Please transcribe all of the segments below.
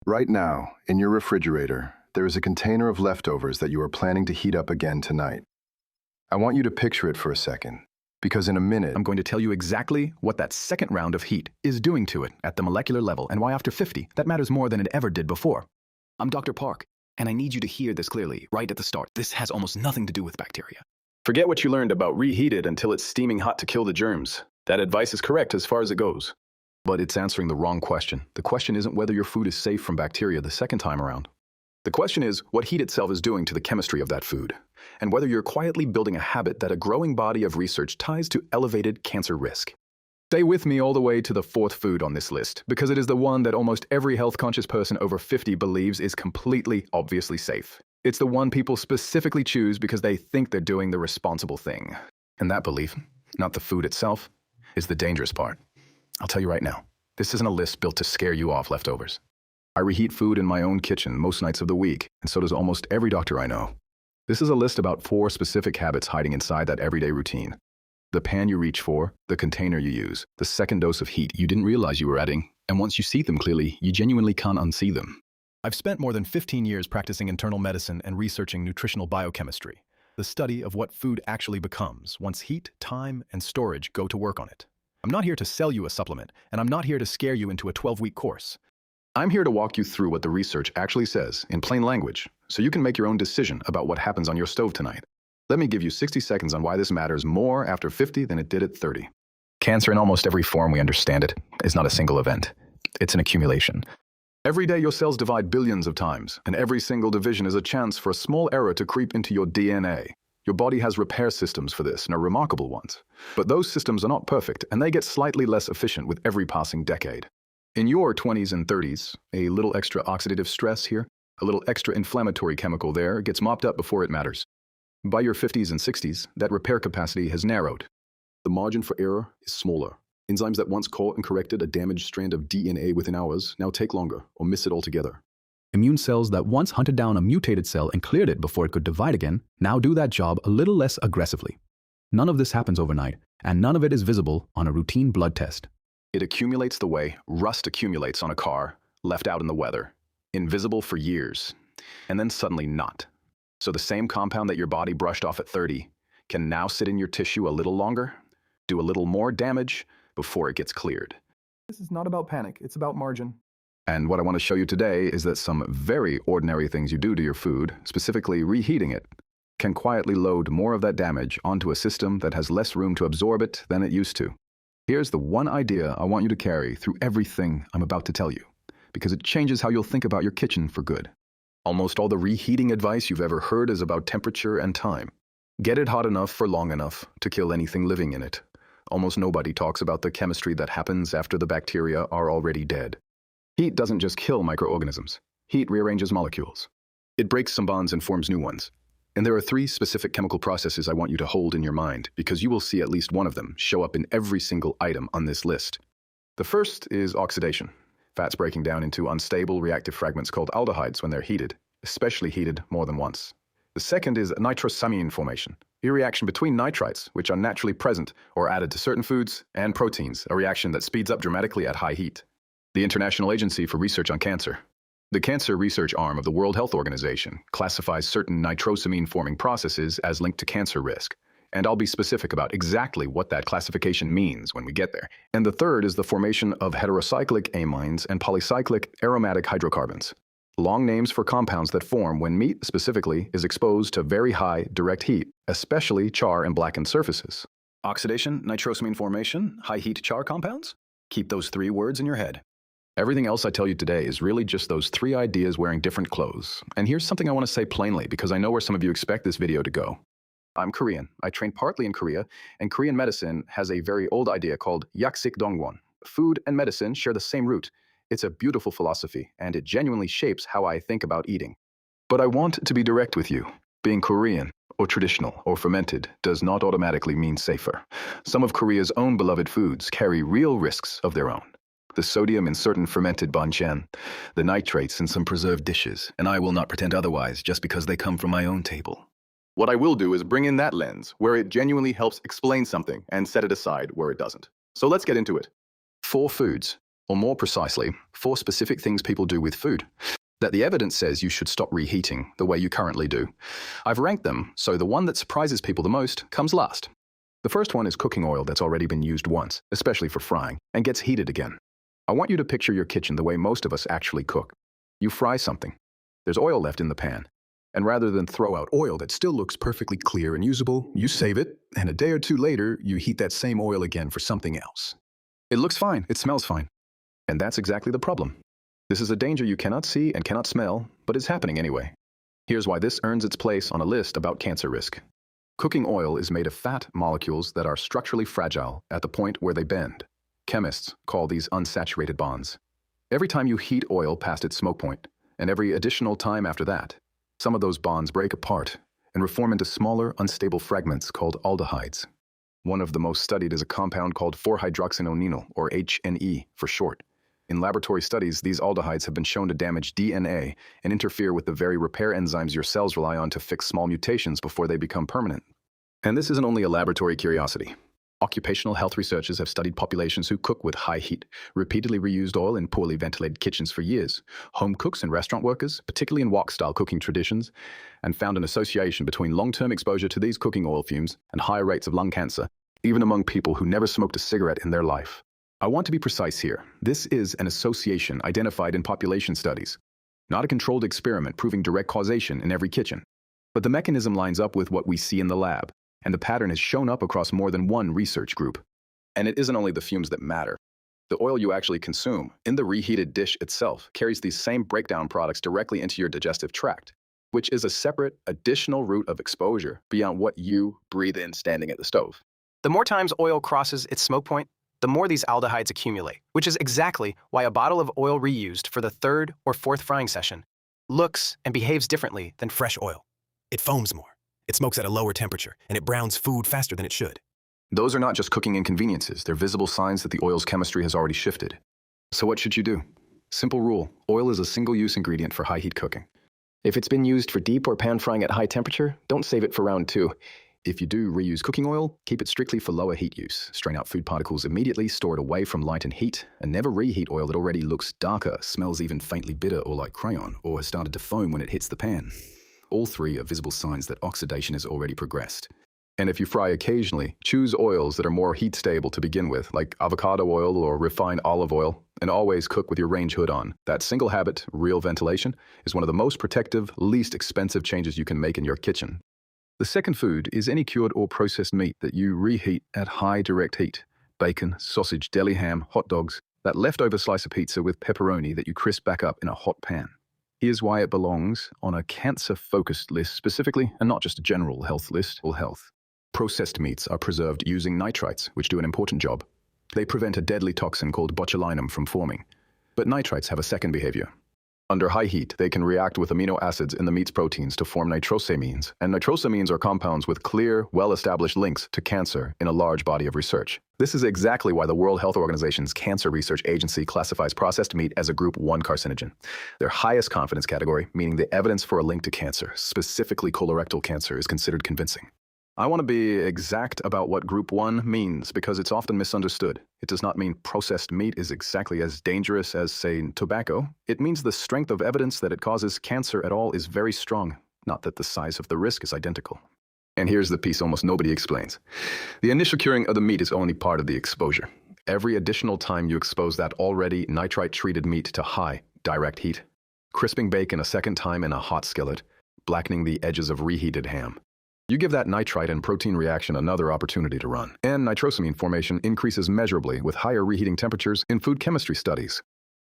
Right now, in your refrigerator, there is a container of leftovers that you are planning to heat up again tonight. I want you to picture it for a second, because in a minute, I'm going to tell you exactly what that second round of heat is doing to it at the molecular level and why after 50, that matters more than it ever did before. I'm Dr. Park, and I need you to hear this clearly right at the start. This has almost nothing to do with bacteria. Forget what you learned about reheated until it's steaming hot to kill the germs. That advice is correct as far as it goes. But it's answering the wrong question. The question isn't whether your food is safe from bacteria the second time around. The question is what heat itself is doing to the chemistry of that food, and whether you're quietly building a habit that a growing body of research ties to elevated cancer risk. Stay with me all the way to the fourth food on this list, because it is the one that almost every health-conscious person over 50 believes is completely obviously safe. It's the one people specifically choose because they think they're doing the responsible thing. And that belief, not the food itself, is the dangerous part. I'll tell you right now, this isn't a list built to scare you off leftovers. I reheat food in my own kitchen most nights of the week, and so does almost every doctor I know. This is a list about 4 specific habits hiding inside that everyday routine. The pan you reach for, the container you use, the second dose of heat you didn't realize you were adding, and once you see them clearly, you genuinely can't unsee them. I've spent more than 15 years practicing internal medicine and researching nutritional biochemistry, the study of what food actually becomes once heat, time, and storage go to work on it. I'm not here to sell you a supplement, and I'm not here to scare you into a 12-week course. I'm here to walk you through what the research actually says in plain language, so you can make your own decision about what happens on your stove tonight. Let me give you 60 seconds on why this matters more after 50 than it did at 30. Cancer in almost every form we understand it is not a single event. It's an accumulation. Every day your cells divide billions of times, and every single division is a chance for a small error to creep into your DNA. Your body has repair systems for this, and are remarkable ones. But those systems are not perfect, and they get slightly less efficient with every passing decade. In your 20s and 30s, a little extra oxidative stress here, a little extra inflammatory chemical there gets mopped up before it matters. By your 50s and 60s, that repair capacity has narrowed. The margin for error is smaller. Enzymes that once caught and corrected a damaged strand of DNA within hours now take longer or miss it altogether. Immune cells that once hunted down a mutated cell and cleared it before it could divide again now do that job a little less aggressively. None of this happens overnight, and none of it is visible on a routine blood test. It accumulates the way rust accumulates on a car, left out in the weather, invisible for years, and then suddenly not. So the same compound that your body brushed off at 30 can now sit in your tissue a little longer, do a little more damage before it gets cleared. This is not about panic, it's about margin. And what I want to show you today is that some very ordinary things you do to your food, specifically reheating it, can quietly load more of that damage onto a system that has less room to absorb it than it used to. Here's the one idea I want you to carry through everything I'm about to tell you, because it changes how you'll think about your kitchen for good. Almost all the reheating advice you've ever heard is about temperature and time. Get it hot enough for long enough to kill anything living in it. Almost nobody talks about the chemistry that happens after the bacteria are already dead. Heat doesn't just kill microorganisms. Heat rearranges molecules. It breaks some bonds and forms new ones. And there are 3 specific chemical processes I want you to hold in your mind, because you will see at least one of them show up in every single item on this list. The first is oxidation. Fats breaking down into unstable reactive fragments called aldehydes when they're heated, especially heated more than once. The second is nitrosamine formation, a reaction between nitrites, which are naturally present or added to certain foods, and proteins, a reaction that speeds up dramatically at high heat. The International Agency for Research on Cancer, the cancer research arm of the World Health Organization, classifies certain nitrosamine-forming processes as linked to cancer risk. And I'll be specific about exactly what that classification means when we get there. And the third is the formation of heterocyclic amines and polycyclic aromatic hydrocarbons. Long names for compounds that form when meat, specifically, is exposed to very high direct heat, especially char and blackened surfaces. Oxidation, nitrosamine formation, high-heat char compounds? Keep those 3 words in your head. Everything else I tell you today is really just those 3 ideas wearing different clothes. And here's something I want to say plainly, because I know where some of you expect this video to go. I'm Korean. I trained partly in Korea, and Korean medicine has a very old idea called yaksik dongwon. Food and medicine share the same root. It's a beautiful philosophy, and it genuinely shapes how I think about eating. But I want to be direct with you. Being Korean, or traditional, or fermented does not automatically mean safer. Some of Korea's own beloved foods carry real risks of their own. The sodium in certain fermented banchan, the nitrates in some preserved dishes, and I will not pretend otherwise just because they come from my own table. What I will do is bring in that lens where it genuinely helps explain something and set it aside where it doesn't. So let's get into it. 4 foods Or more precisely, 4 specific things people do with food that the evidence says you should stop reheating the way you currently do. I've ranked them, so the one that surprises people the most comes last. The first one is cooking oil that's already been used once, especially for frying, and gets heated again. I want you to picture your kitchen the way most of us actually cook. You fry something. There's oil left in the pan. And rather than throw out oil that still looks perfectly clear and usable, you save it, and a day or two later, you heat that same oil again for something else. It looks fine, it smells fine. And that's exactly the problem. This is a danger you cannot see and cannot smell, but is happening anyway. Here's why this earns its place on a list about cancer risk. Cooking oil is made of fat molecules that are structurally fragile at the point where they bend. Chemists call these unsaturated bonds. Every time you heat oil past its smoke point, and every additional time after that, some of those bonds break apart and reform into smaller, unstable fragments called aldehydes. One of the most studied is a compound called 4-hydroxynonenal, or HNE for short. In laboratory studies, these aldehydes have been shown to damage DNA and interfere with the very repair enzymes your cells rely on to fix small mutations before they become permanent. And this isn't only a laboratory curiosity. Occupational health researchers have studied populations who cook with high heat, repeatedly reused oil in poorly ventilated kitchens for years, home cooks and restaurant workers, particularly in wok-style cooking traditions, and found an association between long-term exposure to these cooking oil fumes and higher rates of lung cancer, even among people who never smoked a cigarette in their life. I want to be precise here. This is an association identified in population studies, not a controlled experiment proving direct causation in every kitchen. But the mechanism lines up with what we see in the lab, and the pattern has shown up across more than one research group. And it isn't only the fumes that matter. The oil you actually consume in the reheated dish itself carries these same breakdown products directly into your digestive tract, which is a separate, additional route of exposure beyond what you breathe in standing at the stove. The more times oil crosses its smoke point, the more these aldehydes accumulate, which is exactly why a bottle of oil reused for the 3rd or 4th frying session looks and behaves differently than fresh oil. It foams more, it smokes at a lower temperature, and it browns food faster than it should. Those are not just cooking inconveniences, they're visible signs that the oil's chemistry has already shifted. So what should you do? Simple rule, oil is a single-use ingredient for high-heat cooking. If it's been used for deep or pan frying at high temperature, don't save it for round 2. If you do reuse cooking oil, keep it strictly for lower heat use. Strain out food particles immediately, store it away from light and heat, and never reheat oil that already looks darker, smells even faintly bitter or like crayon, or has started to foam when it hits the pan. All 3 are visible signs that oxidation has already progressed. And if you fry occasionally, choose oils that are more heat stable to begin with, like avocado oil or refined olive oil, and always cook with your range hood on. That single habit, real ventilation, is one of the most protective, least expensive changes you can make in your kitchen. The second food is any cured or processed meat that you reheat at high direct heat. Bacon, sausage, deli ham, hot dogs, that leftover slice of pizza with pepperoni that you crisp back up in a hot pan. Here's why it belongs on a cancer-focused list specifically, and not just a general health list. Processed meats are preserved using nitrates, which do an important job. They prevent a deadly toxin called botulinum from forming. But nitrates have a second behavior. Under high heat, they can react with amino acids in the meat's proteins to form nitrosamines, and nitrosamines are compounds with clear, well-established links to cancer in a large body of research. This is exactly why the World Health Organization's Cancer Research Agency classifies processed meat as a Group 1 carcinogen, their highest confidence category, meaning the evidence for a link to cancer, specifically colorectal cancer, is considered convincing. I want to be exact about what Group 1 means because it's often misunderstood. It does not mean processed meat is exactly as dangerous as, say, tobacco. It means the strength of evidence that it causes cancer at all is very strong, not that the size of the risk is identical. And here's the piece almost nobody explains. The initial curing of the meat is only part of the exposure. Every additional time you expose that already nitrite-treated meat to high, direct heat, crisping bacon a second time in a hot skillet, blackening the edges of reheated ham, you give that nitrite and protein reaction another opportunity to run. And nitrosamine formation increases measurably with higher reheating temperatures in food chemistry studies.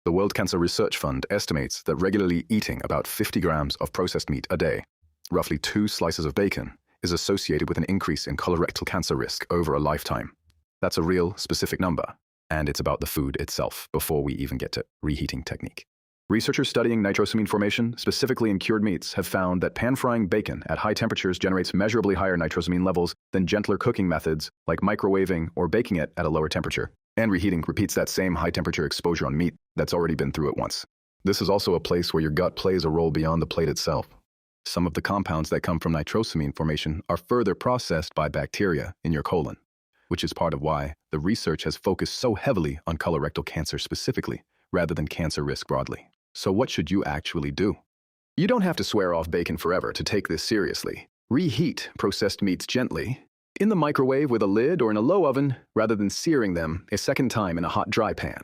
The World Cancer Research Fund estimates that regularly eating about 50 grams of processed meat a day, roughly 2 slices of bacon, is associated with an increase in colorectal cancer risk over a lifetime. That's a real, specific number, and it's about the food itself before we even get to reheating technique. Researchers studying nitrosamine formation, specifically in cured meats, have found that pan-frying bacon at high temperatures generates measurably higher nitrosamine levels than gentler cooking methods like microwaving or baking it at a lower temperature. And reheating repeats that same high-temperature exposure on meat that's already been through it once. This is also a place where your gut plays a role beyond the plate itself. Some of the compounds that come from nitrosamine formation are further processed by bacteria in your colon. which is part of why the research has focused so heavily on colorectal cancer specifically, rather than cancer risk broadly. So what should you actually do? You don't have to swear off bacon forever to take this seriously. Reheat processed meats gently, in the microwave with a lid or in a low oven, rather than searing them a second time in a hot, dry pan.